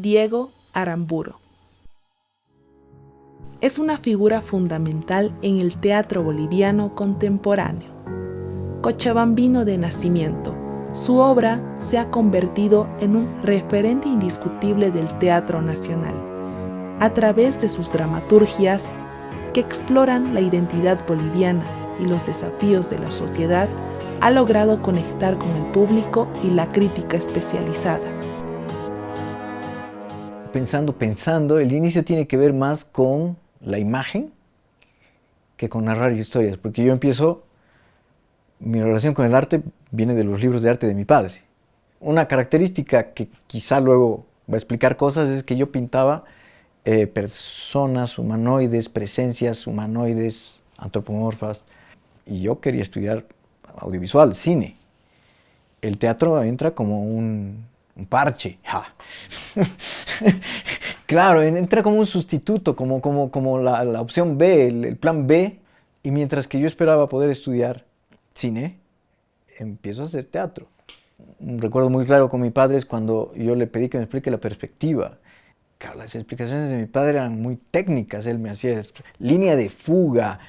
Diego Aramburu. Es una figura fundamental en el teatro boliviano contemporáneo. Cochabambino de nacimiento, su obra se ha convertido en un referente indiscutible del teatro nacional, a través de sus dramaturgias que exploran la identidad boliviana y los desafíos de la sociedad. Ha logrado conectar con el público y la crítica especializada. Pensando, el inicio tiene que ver más con la imagen que con narrar historias, porque mi relación con el arte viene de los libros de arte de mi padre. Una característica que quizá luego va a explicar cosas es que yo pintaba personas humanoides, presencias humanoides, antropomorfas, y yo quería estudiar audiovisual, cine. El teatro entra como un parche. Claro, entra como un sustituto, como la opción B, el plan B. Y mientras que yo esperaba poder estudiar cine, empiezo a hacer teatro. Un recuerdo muy claro con mi padre es cuando yo le pedí que me explique la perspectiva. Claro, las explicaciones de mi padre eran muy técnicas. Él me hacía línea de fuga,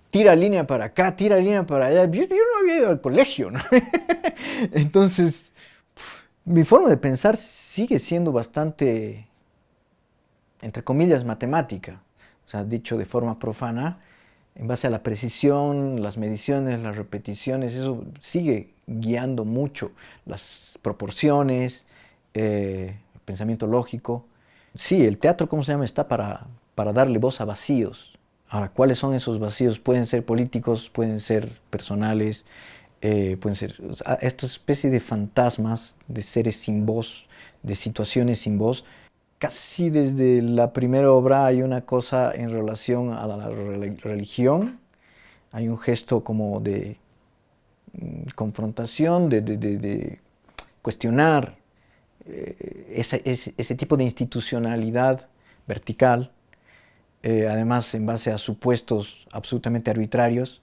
tira línea para acá, tira línea para allá. Yo no había ido al colegio, ¿no? Entonces, mi forma de pensar sigue siendo bastante, entre comillas, matemática. O sea, dicho de forma profana, en base a la precisión, las mediciones, las repeticiones, eso sigue guiando mucho las proporciones, el pensamiento lógico. Sí, el teatro, ¿cómo se llama? Está para darle voz a vacíos. Ahora, ¿cuáles son esos vacíos? Pueden ser políticos, pueden ser personales, pueden ser esta especie de fantasmas, de seres sin voz, de situaciones sin voz. Casi desde la primera obra hay una cosa en relación a la religión, hay un gesto como de confrontación, de cuestionar ese tipo de institucionalidad vertical, además en base a supuestos absolutamente arbitrarios,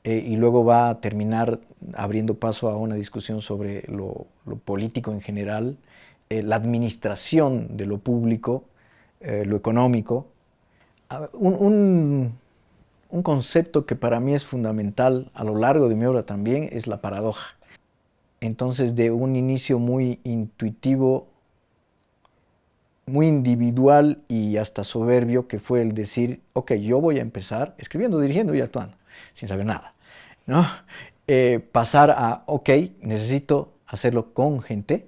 y luego va a terminar abriendo paso a una discusión sobre lo político en general, la administración de lo público, lo económico. Un concepto que para mí es fundamental a lo largo de mi obra también es la paradoja. Entonces, de un inicio muy intuitivo, muy individual y hasta soberbio, que fue el decir, ok, yo voy a empezar escribiendo, dirigiendo y actuando, sin saber nada, ¿no? Pasar a, ok, necesito hacerlo con gente,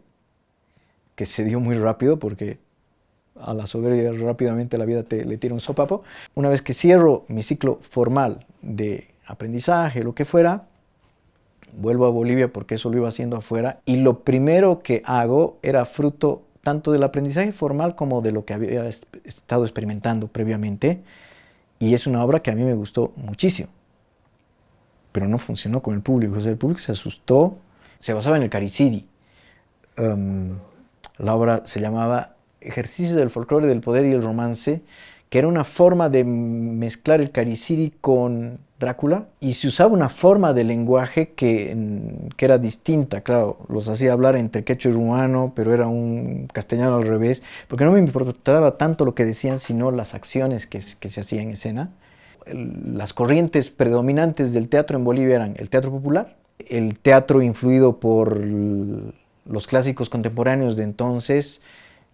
que se dio muy rápido porque a la soberbia rápidamente la vida le tira un sopapo. Una vez que cierro mi ciclo formal de aprendizaje, lo que fuera, vuelvo a Bolivia porque eso lo iba haciendo afuera, y lo primero que hago era fruto tanto del aprendizaje formal como de lo que había estado experimentando previamente, y es una obra que a mí me gustó muchísimo, pero no funcionó con el público. O sea, el público se asustó, se basaba en el Cariciri. La obra se llamaba Ejercicio del folclore del poder y el romance, que era una forma de mezclar el Cariciri con Drácula, y se usaba una forma de lenguaje que era distinta. Claro, los hacía hablar entre quechua y rumano, pero era un castellano al revés, porque no me importaba tanto lo que decían, sino las acciones que se hacían en escena. Las corrientes predominantes del teatro en Bolivia eran el teatro popular, el teatro influido por los clásicos contemporáneos de entonces,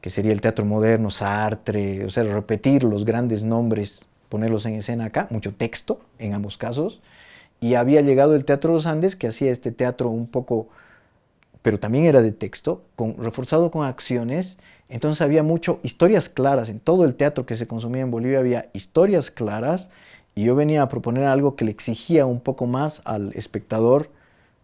que sería el teatro moderno, Sartre, o sea, repetir los grandes nombres, ponerlos en escena acá, mucho texto en ambos casos. Y había llegado el Teatro de los Andes, que hacía este teatro un poco, pero también era de texto, reforzado con acciones. Entonces había mucho historias claras. En todo el teatro que se consumía en Bolivia había historias claras, y yo venía a proponer algo que le exigía un poco más al espectador,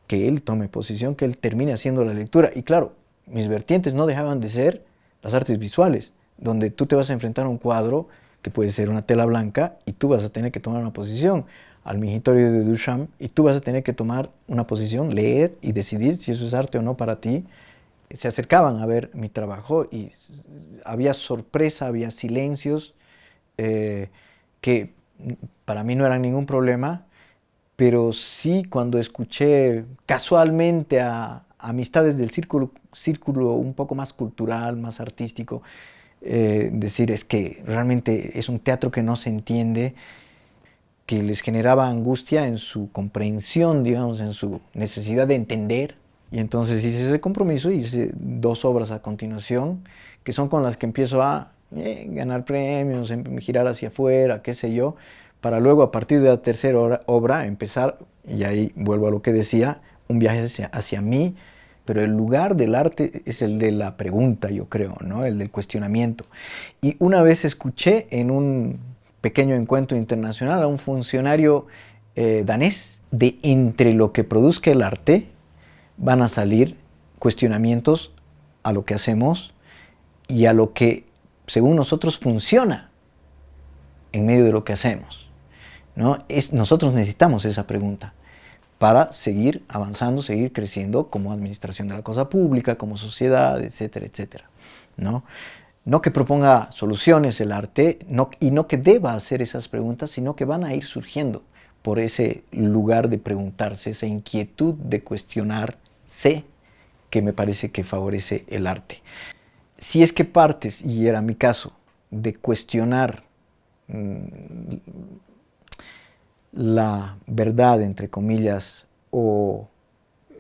que él tome posición, que él termine haciendo la lectura. Y claro, mis vertientes no dejaban de ser las artes visuales, donde tú te vas a enfrentar a un cuadro que puede ser una tela blanca y tú vas a tener que tomar una posición, al Mingitorio de Duchamp, y tú vas a tener que tomar una posición, leer y decidir si eso es arte o no para ti. Se acercaban a ver mi trabajo y había sorpresa, había silencios que para mí no eran ningún problema, pero sí cuando escuché casualmente a amistades del círculo un poco más cultural, más artístico, decir es que realmente es un teatro que no se entiende, que les generaba angustia en su comprensión, digamos, en su necesidad de entender. Y entonces hice ese compromiso, hice 2 obras a continuación, que son con las que empiezo a ganar premios, girar hacia afuera, qué sé yo, para luego a partir de la tercera obra empezar, y ahí vuelvo a lo que decía, un viaje hacia mí, pero el lugar del arte es el de la pregunta, yo creo, ¿no? El del cuestionamiento. Y una vez escuché en un pequeño encuentro internacional a un funcionario danés, de entre lo que produzca el arte van a salir cuestionamientos a lo que hacemos y a lo que, según nosotros, funciona en medio de lo que hacemos, ¿no? Nosotros necesitamos esa pregunta para seguir avanzando, seguir creciendo como administración de la cosa pública, como sociedad, etcétera, etcétera, ¿no? No que proponga soluciones el arte, y no que deba hacer esas preguntas, sino que van a ir surgiendo por ese lugar de preguntarse, esa inquietud de cuestionarse, que me parece que favorece el arte. Si es que partes, y era mi caso, de cuestionar la verdad, entre comillas, o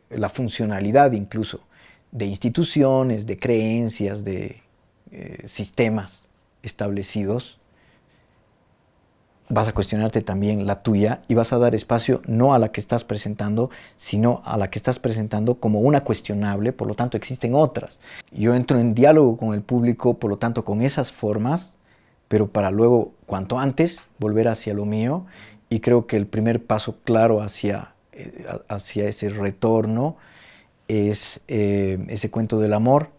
la funcionalidad incluso de instituciones, de creencias, de sistemas establecidos, vas a cuestionarte también la tuya y vas a dar espacio no a la que estás presentando, sino a la que estás presentando como una cuestionable, por lo tanto existen otras. Yo entro en diálogo con el público, por lo tanto con esas formas, pero para luego, cuanto antes, volver hacia lo mío, y creo que el primer paso claro hacia ese retorno es ese cuento del amor.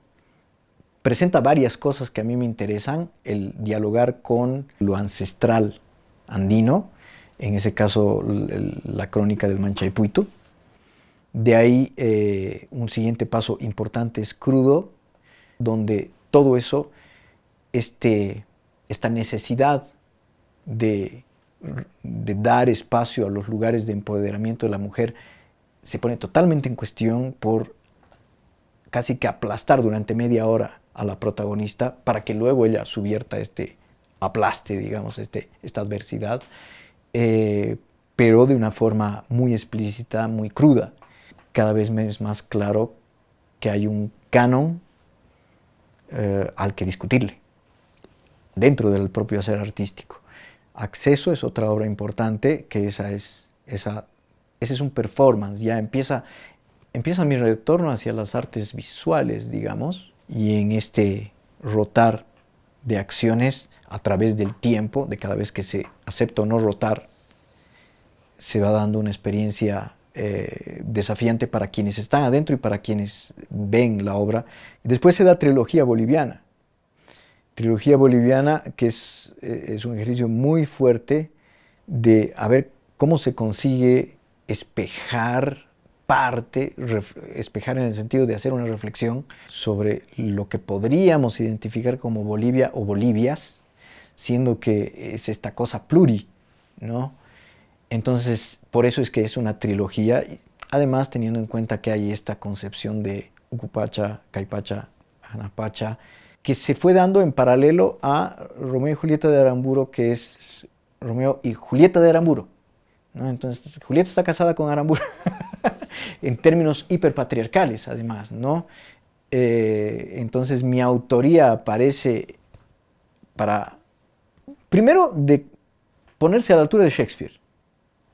Presenta varias cosas que a mí me interesan, el dialogar con lo ancestral andino, en ese caso la crónica del Manchaypuytu. De ahí un siguiente paso importante es Crudo, donde todo eso, esta necesidad de dar espacio a los lugares de empoderamiento de la mujer se pone totalmente en cuestión por casi que aplastar durante media hora a la protagonista para que luego ella subvierta aplaste, digamos, esta adversidad, pero de una forma muy explícita, muy cruda. Cada vez me es más claro que hay un canon al que discutirle dentro del propio hacer artístico. Acceso es otra obra importante, que ese es un performance, ya empieza mi retorno hacia las artes visuales, digamos, y en este rotar de acciones a través del tiempo, de cada vez que se acepta o no rotar, se va dando una experiencia desafiante para quienes están adentro y para quienes ven la obra. Después se da Trilogía Boliviana. Trilogía Boliviana, que es un ejercicio muy fuerte de a ver cómo se consigue espejar espejar en el sentido de hacer una reflexión sobre lo que podríamos identificar como Bolivia o Bolivias, siendo que es esta cosa pluri, ¿no? Entonces, por eso es que es una trilogía, además teniendo en cuenta que hay esta concepción de Ucupacha, Caipacha, Anapacha, que se fue dando en paralelo a Romeo y Julieta de Aramburo, que es Romeo y Julieta de Aramburo, ¿no? Entonces, Julieta está casada con Aramburo, en términos hiperpatriarcales, además, ¿no? Entonces, mi autoría aparece para, primero, de ponerse a la altura de Shakespeare,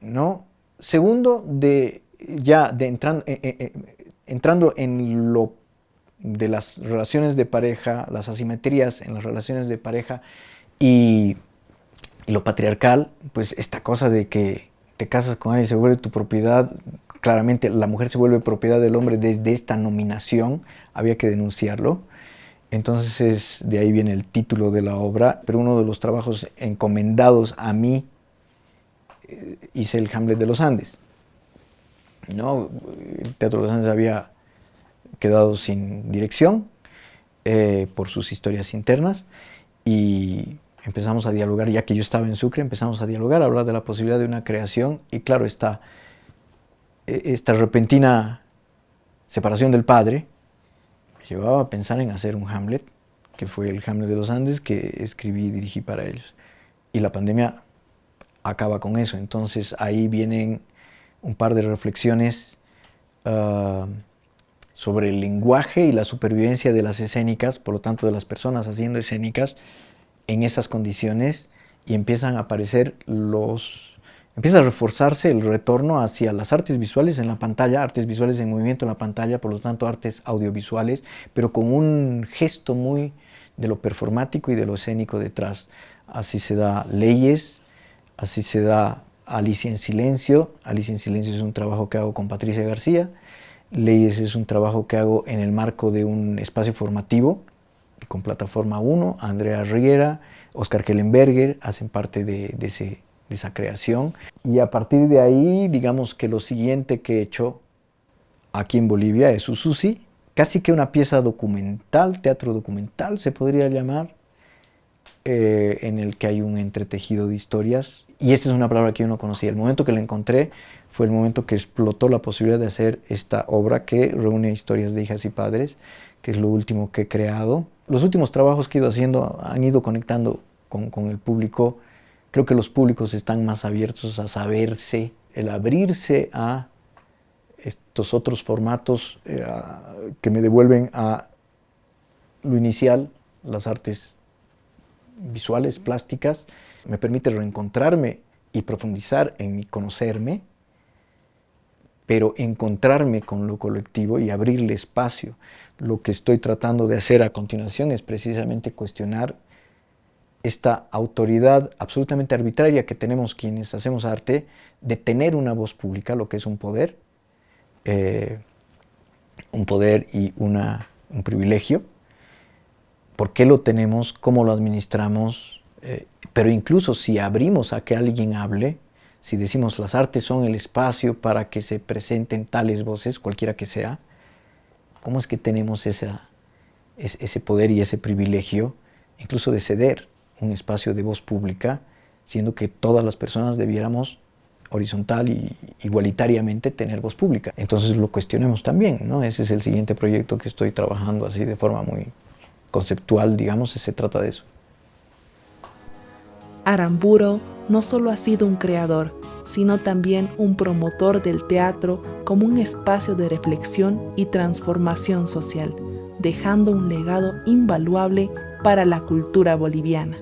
¿no? Segundo, entrando en lo de las relaciones de pareja, las asimetrías en las relaciones de pareja y lo patriarcal, pues esta cosa de que te casas con alguien y se vuelve tu propiedad, claramente la mujer se vuelve propiedad del hombre desde esta nominación, había que denunciarlo. Entonces de ahí viene el título de la obra, pero uno de los trabajos encomendados a mí, hice el Hamlet de los Andes, ¿no? El Teatro de los Andes había quedado sin dirección por sus historias internas y empezamos a dialogar, ya que yo estaba en Sucre, empezamos a dialogar, a hablar de la posibilidad de una creación y claro, esta repentina separación del padre, me llevaba a pensar en hacer un Hamlet, que fue el Hamlet de los Andes, que escribí y dirigí para ellos. Y la pandemia acaba con eso. Entonces ahí vienen un par de reflexiones sobre el lenguaje y la supervivencia de las escénicas, por lo tanto de las personas haciendo escénicas en esas condiciones, y empiezan a aparecer empieza a reforzarse el retorno hacia las artes visuales en la pantalla, artes visuales en movimiento en la pantalla, por lo tanto artes audiovisuales, pero con un gesto muy de lo performático y de lo escénico detrás. Así se da Leyes, así se da Alicia en Silencio. Alicia en Silencio es un trabajo que hago con Patricia García. Leyes es un trabajo que hago en el marco de un espacio formativo con Plataforma 1. Andrea Riera, Oscar Kellenberger hacen parte de esa creación. Y a partir de ahí, digamos que lo siguiente que he hecho aquí en Bolivia es Ususi, casi que una pieza documental, teatro documental se podría llamar, en el que hay un entretejido de historias. Y esta es una palabra que yo no conocía. El momento que la encontré fue el momento que explotó la posibilidad de hacer esta obra que reúne historias de hijas y padres, que es lo último que he creado. Los últimos trabajos que he ido haciendo han ido conectando con el público. Creo que los públicos están más abiertos a saberse, el abrirse a estos otros formatos que me devuelven a lo inicial, las artes visuales, plásticas, me permite reencontrarme y profundizar en mi conocerme, pero encontrarme con lo colectivo y abrirle espacio. Lo que estoy tratando de hacer a continuación es precisamente cuestionar esta autoridad absolutamente arbitraria que tenemos quienes hacemos arte de tener una voz pública, lo que es un poder y un privilegio. ¿Por qué lo tenemos? ¿Cómo lo administramos? Pero incluso si abrimos a que alguien hable, si decimos las artes son el espacio para que se presenten tales voces, cualquiera que sea, ¿cómo es que tenemos ese poder y ese privilegio, incluso de ceder un espacio de voz pública, siendo que todas las personas debiéramos horizontal y igualitariamente tener voz pública? Entonces lo cuestionemos también, ¿no? Ese es el siguiente proyecto que estoy trabajando así de forma muy conceptual, digamos, se trata de eso. Aramburu no solo ha sido un creador, sino también un promotor del teatro como un espacio de reflexión y transformación social, dejando un legado invaluable para la cultura boliviana.